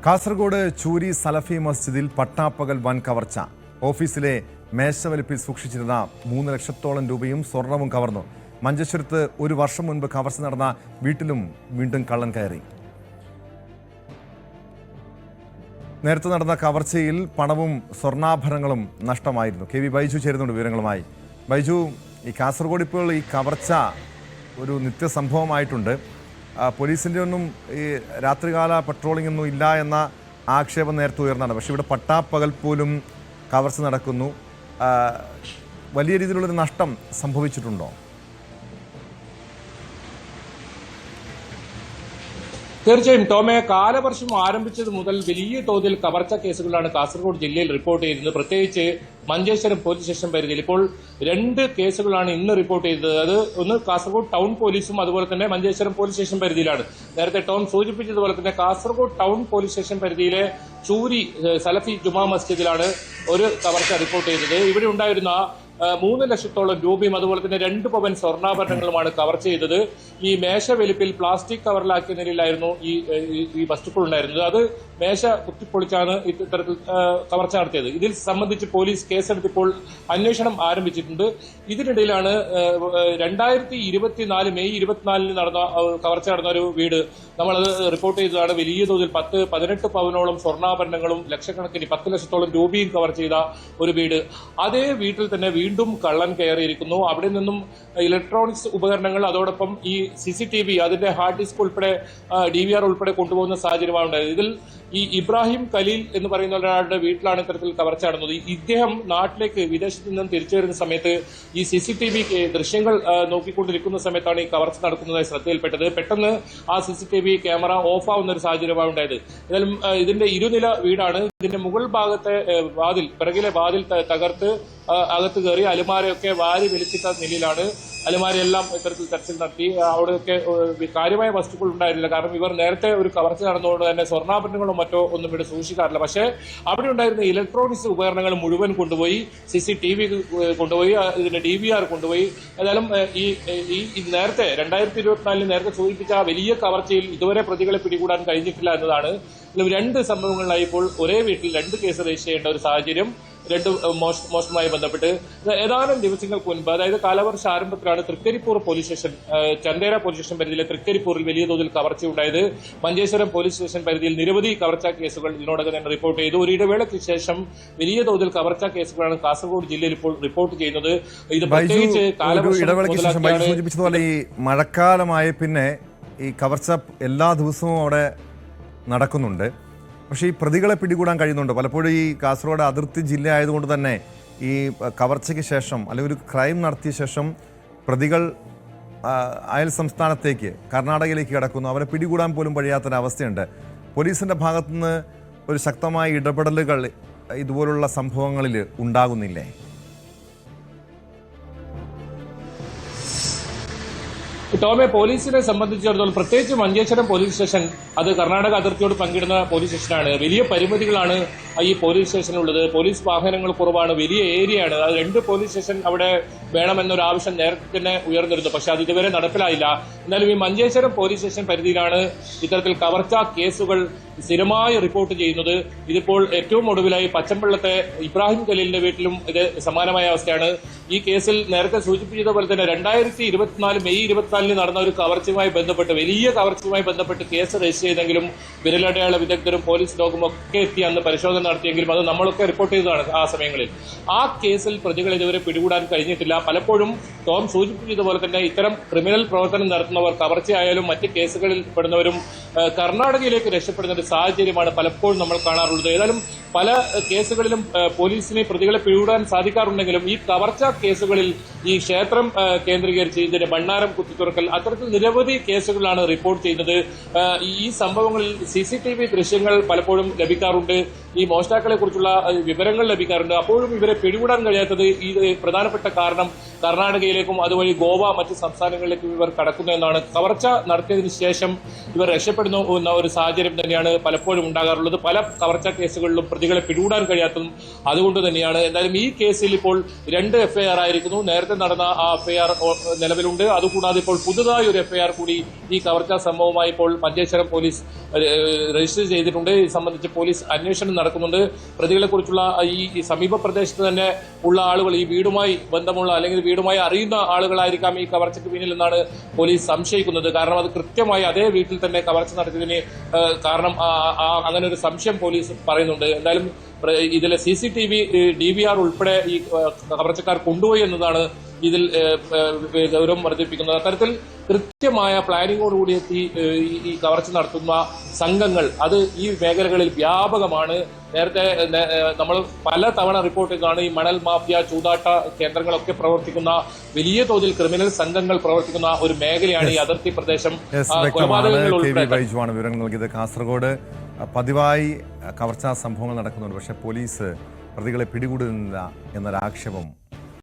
കാസർഗോഡ് ചൂരി സലഫി മസ്ജിദിൽ പട്ടാപ്പകൽ വൻ കവർച്ച. ഓഫീസിലെ മേശവലിപ്പിൽ സൂക്ഷിച്ചിരുന്ന 3 ലക്ഷത്തോളം രൂപയും സ്വർണവും കവർന്നു. മഞ്ചേശ്വരത്ത് ഒരു വർഷം മുൻപ് കവർച്ച നടന്ന വീട്ടിലും വീണ്ടും കള്ളൻ കയറി. നേരത്തെ നടന്ന കവർച്ചയിൽ പണവും സ്വർണ്ണാഭരണങ്ങളും നഷ്ടമായിരുന്നു. കെ വി ബൈജു ചേരുന്നുണ്ട് വിവരങ്ങളുമായി. ബൈജു, ഈ കാസർഗോഡ് ഇപ്പോൾ ഈ കവർച്ച ഒരു നിത്യസംഭവമായിട്ടുണ്ട്. പോലീസിൻ്റെ ഒന്നും ഈ രാത്രികാല പട്രോളിംഗ് ഒന്നും ഇല്ല എന്ന ആക്ഷേപം നേരത്തെ ഉയർന്നതാണ്. പക്ഷേ ഇവിടെ പട്ടാപ്പകൽ പോലും കവർച്ച നടക്കുന്നു. വലിയ രീതിയിലുള്ളൊരു നഷ്ടം സംഭവിച്ചിട്ടുണ്ടോ? തീർച്ചയായും ടോമെ, കാലവർഷം ആരംഭിച്ചത് മുതൽ വലിയ തോതിൽ കവർച്ച കേസുകളാണ് കാസർഗോഡ് ജില്ലയിൽ റിപ്പോർട്ട് ചെയ്തത്. പ്രത്യേകിച്ച് മഞ്ചേശ്വരം പോലീസ് സ്റ്റേഷൻ പരിധിയിൽ ഇപ്പോൾ 2 കേസുകളാണ് ഇന്ന് റിപ്പോർട്ട് ചെയ്തത്. അത് ഒന്ന് കാസർഗോഡ് ടൗൺ പോലീസും അതുപോലെ തന്നെ മഞ്ചേശ്വരം പോലീസ് സ്റ്റേഷൻ പരിധിയിലാണ്. നേരത്തെ ടോം സൂചിപ്പിച്ചതുപോലെ തന്നെ കാസർഗോഡ് ടൗൺ പോലീസ് സ്റ്റേഷൻ പരിധിയിലെ ചൂരി സലഫി ജുമാ മസ്ജിദിലാണ് ഒരു കവർച്ച റിപ്പോർട്ട് ചെയ്തത്. ഇവിടെ ഉണ്ടായിരുന്ന 3 ലക്ഷത്തോളം രൂപയും അതുപോലെ തന്നെ 2 പവൻ സ്വർണ്ണാഭരണങ്ങളുമാണ് കവർച്ച ചെയ്തത്. ഈ മേശ വലിപ്പിൽ പ്ലാസ്റ്റിക് കവറിലാക്കിയ നിലയിലായിരുന്നു ഈ വസ്തുക്കൾ ഉണ്ടായിരുന്നത്. അത് മേശ കുത്തിപ്പൊളിച്ചാണ് ഇത്തരത്തിൽ കവർച്ച നടത്തിയത്. ഇതിൽ സംബന്ധിച്ച് പോലീസ് കേസെടുത്തിപ്പോൾ അന്വേഷണം ആരംഭിച്ചിട്ടുണ്ട്. ഇതിനിടയിലാണ് 2024 മെയ് 24 നടന്ന കവർച്ച നടന്ന ഒരു വീട് നമ്മളത് റിപ്പോർട്ട് ചെയ്തതാണ്. വലിയ തോതിൽ 18 പവനോളം സ്വർണ്ണാഭരണങ്ങളും ലക്ഷക്കണക്കിന് 10 ലക്ഷത്തോളം രൂപയും കവർ ചെയ്ത ഒരു വീട്. അതേ വീട്ടിൽ തന്നെ വീണ്ടും കള്ളൻ കയറിയിരിക്കുന്നു. അവിടെ നിന്നും ഇലക്ട്രോണിക്സ് ഉപകരണങ്ങൾ, അതോടൊപ്പം ഈ CCTV, അതിന്റെ ഹാർഡ് ഡിസ്ക് ഉൾപ്പെടെ DVR ഉൾപ്പെടെ കൊണ്ടുപോകുന്ന സാഹചര്യമാണ് ഉണ്ടായത്. ഇതിൽ ഈ ഇബ്രാഹിം ഖലീൽ എന്ന് പറയുന്ന ഒരാളുടെ വീട്ടിലാണ് ഇത്തരത്തിൽ കവർച്ച നടന്നത്. ഇദ്ദേഹം നാട്ടിലേക്ക് വിദേശത്ത് നിന്നും തിരിച്ചു വരുന്ന സമയത്ത് ഈ CCTV ദൃശ്യങ്ങൾ നോക്കിക്കൊണ്ടിരിക്കുന്ന സമയത്താണ് ഈ കവർച്ച നടക്കുന്നതായി ശ്രദ്ധയിൽപ്പെട്ടത്. പെട്ടെന്ന് ആ CCTV ക്യാമറ ഓഫ് ആവുന്ന ഒരു സാഹചര്യമാണ് ഉണ്ടായത്. ഏതായാലും ഇതിന്റെ ഇരുനില വീടാണ്. ഇതിന്റെ മുകൾ ഭാഗത്തെ പിറകിലെ വാതിൽ തകർത്ത് അകത്ത് കയറി അലുമാരയൊക്കെ വാരി വലിച്ചിട്ട നിലയിലാണ്. അലുമാരയെല്ലാം ഇത്തരത്തിൽ തെരച്ചിൽ നടത്തി. അവിടെയൊക്കെ കാര്യമായ വസ്തുക്കൾ ഉണ്ടായിരുന്നില്ല. കാരണം ഇവർ നേരത്തെ ഒരു കവർച്ച നടന്നുകൊണ്ട് തന്നെ സ്വർണ്ണാഭരണങ്ങളോ മറ്റോ ഒന്നും ഇവിടെ സൂക്ഷിക്കാറില്ല. പക്ഷേ അവിടെ ഉണ്ടായിരുന്ന ഇലക്ട്രോണിക്സ് ഉപകരണങ്ങൾ മുഴുവൻ കൊണ്ടുപോയി, CCTV കൊണ്ടുപോയി, ഇതിന്റെ DVR കൊണ്ടുപോയി. ഏതായാലും ഈ നേരത്തെ 2024 നേരത്തെ സൂചിപ്പിച്ച വലിയ കവർച്ചയിൽ ഇതുവരെ പ്രതികളെ പിടികൂടാൻ കഴിഞ്ഞിട്ടില്ല എന്നതാണ്. 2 സംഭവങ്ങളിലായി ഇപ്പോൾ ഒരേ വീട്ടിൽ 2 കേസ് രജിസ്റ്റർ ചെയ്യേണ്ട ഒരു സാഹചര്യം, 2 മോഷണവുമായി ബന്ധപ്പെട്ട്. ഏതാനും ദിവസങ്ങൾക്ക് മുൻപ്, അതായത് കാലവർഷ ആരംഭത്തിലാണ് Thrikkaripur police station, Chandera police station പരിധിയിലെ തൃക്കരിപ്പൂരിൽ വലിയ തോതിൽ കവർച്ച ഉണ്ടായത്. മഞ്ചേശ്വരം പോലീസ് സ്റ്റേഷൻ പരിധിയിൽ നിരവധി കവർച്ചാ കേസുകൾ ഇതിനോടകം തന്നെ റിപ്പോർട്ട് ചെയ്തു. ഒരു ഇടവേളയ്ക്ക് ശേഷം വലിയ തോതിൽ കവർച്ചാ കേസുകളാണ് കാസർഗോഡ് ജില്ലയിൽ ഇപ്പോൾ റിപ്പോർട്ട് ചെയ്യുന്നത്. ഇത് പ്രത്യേകിച്ച് സൂചിപ്പിച്ചതുപോലെ ഈ മഴക്കാലമായ പിന്നെ ഈ കവർച്ച എല്ലാ ദിവസവും അവിടെ നടക്കുന്നുണ്ട്. പക്ഷേ ഈ പ്രതികളെ പിടികൂടാൻ കഴിയുന്നുണ്ട്. പലപ്പോഴും ഈ കാസർഗോഡ് അതിർത്തി ജില്ല ആയതുകൊണ്ട് തന്നെ ഈ കവർച്ചയ്ക്ക് ശേഷം അല്ലെങ്കിൽ ഒരു ക്രൈം നടത്തിയ ശേഷം പ്രതികൾ അയൽ സംസ്ഥാനത്തേക്ക്, കർണാടകയിലേക്ക് കടക്കുന്നു. അവരെ പിടികൂടാൻ പോലും കഴിയാത്തൊരവസ്ഥയുണ്ട്. പോലീസിൻ്റെ ഭാഗത്തുനിന്ന് ഒരു ശക്തമായ ഇടപെടലുകൾ ഇതുപോലുള്ള സംഭവങ്ങളിൽ ഉണ്ടാകുന്നില്ലേ? ടോമെ, പോലീസിനെ സംബന്ധിച്ചിടത്തോളം പ്രത്യേകിച്ച് മഞ്ചേശ്വരം പോലീസ് സ്റ്റേഷൻ അത് കർണാടക അതിർത്തിയോട് പങ്കിടുന്ന പോലീസ് സ്റ്റേഷനാണ്. വലിയ പരിമിതികളാണ് ഈ പോലീസ് സ്റ്റേഷനുള്ളത്. പോലീസ് വാഹനങ്ങൾ കുറവാണ്, വലിയ ഏരിയയാണ്. അത് 2 പോലീസ് സ്റ്റേഷൻ അവിടെ വേണമെന്നൊരു ആവശ്യം നേരത്തെ തന്നെ ഉയർന്നിരുന്നു. പക്ഷെ അത് ഇതുവരെ നടപ്പിലായില്ല. എന്നാലും ഈ മഞ്ചേശ്വരം പോലീസ് സ്റ്റേഷൻ പരിധിയിലാണ് ഇത്തരത്തിൽ കവർച്ചാ കേസുകൾ സ്ഥിരമായി റിപ്പോർട്ട് ചെയ്യുന്നത്. ഇതിപ്പോൾ ഏറ്റവും ഒടുവിലായി പച്ചമ്പള്ളത്തെ ഇബ്രാഹിം ഖലീലിന്റെ വീട്ടിലും ഇത് സമാനമായ അവസ്ഥയാണ്. ഈ കേസിൽ നേരത്തെ സൂചിപ്പിച്ചതുപോലെ തന്നെ 2024 മെയ് 24 നടന്ന ഒരു കവർച്ചയുമായി ബന്ധപ്പെട്ട്, വലിയ കവർച്ചയുമായി ബന്ധപ്പെട്ട് കേസ് രജിസ്റ്റർ ചെയ്തെങ്കിലും വിരലടയാള വിദഗ്ധരും പോലീസ് ലോകം ഒക്കെ എത്തി അന്ന് പരിശോധന നടത്തിയെങ്കിലും അത് നമ്മളൊക്കെ റിപ്പോർട്ട് ചെയ്തതാണ് ആ സമയങ്ങളിൽ. ആ കേസിൽ പ്രതികൾ ഇതുവരെ പിടികൂടാൻ കഴിഞ്ഞിട്ടില്ല. പലപ്പോഴും ടോം സൂചിപ്പിച്ചതുപോലെ തന്നെ ഇത്തരം ക്രിമിനൽ പ്രവർത്തനം നടത്തുന്നവർ, കവർച്ചയായാലും മറ്റ് കേസുകളിൽ പെടുന്നവരും കർണാടകയിലേക്ക് രക്ഷപ്പെടുന്ന ഒരു സാഹചര്യമാണ് പലപ്പോഴും നമ്മൾ കാണാറുള്ളത്. ഏതായാലും പല കേസുകളിലും പോലീസിനെ പ്രതികളെ പിടികൂടാൻ സാധിക്കാറുണ്ടെങ്കിലും ഈ കവർച്ച കേസുകളിൽ ഈ ക്ഷേത്രം കേന്ദ്രീകരിച്ച് ഇതിന്റെ ഭണ്ഡാരം കുത്തിത്തുറക്കൽ, അത്തരത്തിൽ നിരവധി കേസുകളാണ് റിപ്പോർട്ട് ചെയ്യുന്നത്. ഈ സംഭവങ്ങളിൽ CCTV ദൃശ്യങ്ങൾ പലപ്പോഴും ലഭിക്കാറുണ്ട്. ഈ മോഷ്ടാക്കളെ കുറിച്ചുള്ള വിവരങ്ങൾ ലഭിക്കാറുണ്ട്. അപ്പോഴും ഇവരെ പിടികൂടാൻ കഴിയാത്തത് ഈ പ്രധാനപ്പെട്ട കാരണം കർണാടകയിലേക്കും അതുവഴി ഗോവ മറ്റ് സംസ്ഥാനങ്ങളിലേക്കും ഇവർ കടക്കുന്നു എന്നാണ്. കവർച്ച നടത്തിയതിനു ശേഷം ഇവർ രക്ഷപ്പെടുന്ന ഒരു സാഹചര്യം തന്നെയാണ് പലപ്പോഴും ഉണ്ടാകാറുള്ളത്. പല കവർച്ച കേസുകളിലും പ്രതികളെ പിടികൂടാൻ കഴിയാത്തതും അതുകൊണ്ട് തന്നെയാണ്. എന്തായാലും ഈ കേസിൽ ഇപ്പോൾ 2 FIR ആയിരിക്കുന്നു. നേരത്തെ നടന്ന ആ FIR നിലവിലുണ്ട്. അതുകൂടാതെ ഇപ്പോൾ പുതുതായി ഒരു FIR കൂടി ഈ കവർച്ചാ സംഭവമായി ഇപ്പോൾ മഞ്ചേശ്വരം പോലീസ് രജിസ്റ്റർ ചെയ്തിട്ടുണ്ട്. ഇത് സംബന്ധിച്ച് പോലീസ് അന്വേഷണം നടക്കുന്നുണ്ട്. പ്രതികളെ കുറിച്ചുള്ള ഈ സമീപ പ്രദേശത്ത് തന്നെ ഉള്ള ആളുകൾ, ഈ വീടുമായി ബന്ധമുള്ള അല്ലെങ്കിൽ വീടുമായി അറിയുന്ന ആളുകളായിരിക്കാം ഈ കവർച്ചയ്ക്ക് പിന്നിൽ എന്നാണ് പോലീസ് സംശയിക്കുന്നത്. കാരണം അത് കൃത്യമായി അതേ വീട്ടിൽ തന്നെ കവർച്ച നടത്തിയതിന് കാരണം അങ്ങനെ ഒരു സംശയം പോലീസ് പറയുന്നുണ്ട്. എന്തായാലും ഇതിലെ CCTV DVR ഉൾപ്പെടെ ഈ കവർച്ചക്കാർ കൊണ്ടുപോയി എന്നതാണ് ഇതിൽ ഗൗരവം വർദ്ധിപ്പിക്കുന്നത്. അത്തരത്തിൽ കൃത്യമായ പ്ലാനിങ്ങോടുകൂടി എത്തി ഈ കവർച്ച നടത്തുന്ന സംഘങ്ങൾ അത് ഈ മേഖലകളിൽ വ്യാപകമാണ്. നേരത്തെ നമ്മൾ പല തവണ റിപ്പോർട്ട് ചെയ്തതാണ് ഈ മണൽ മാഫിയ, ചൂതാട്ട കേന്ദ്രങ്ങളൊക്കെ പ്രവർത്തിക്കുന്ന വലിയ തോതിൽ ക്രിമിനൽ സംഘങ്ങൾ പ്രവർത്തിക്കുന്ന ഒരു മേഖലയാണ് ഈ അതിർത്തി പ്രദേശം. കൊലപാതകങ്ങൾ ഉൾപ്പെടെ വിവരങ്ങൾ നൽകിയത്. കാസർഗോഡ് പതിവായി കവർച്ചാ സംഭവങ്ങൾ നടക്കുന്നുണ്ട്, പക്ഷേ പോലീസ് പ്രതികളെ പിടികൂടുന്നില്ല എന്നൊരാക്ഷേപം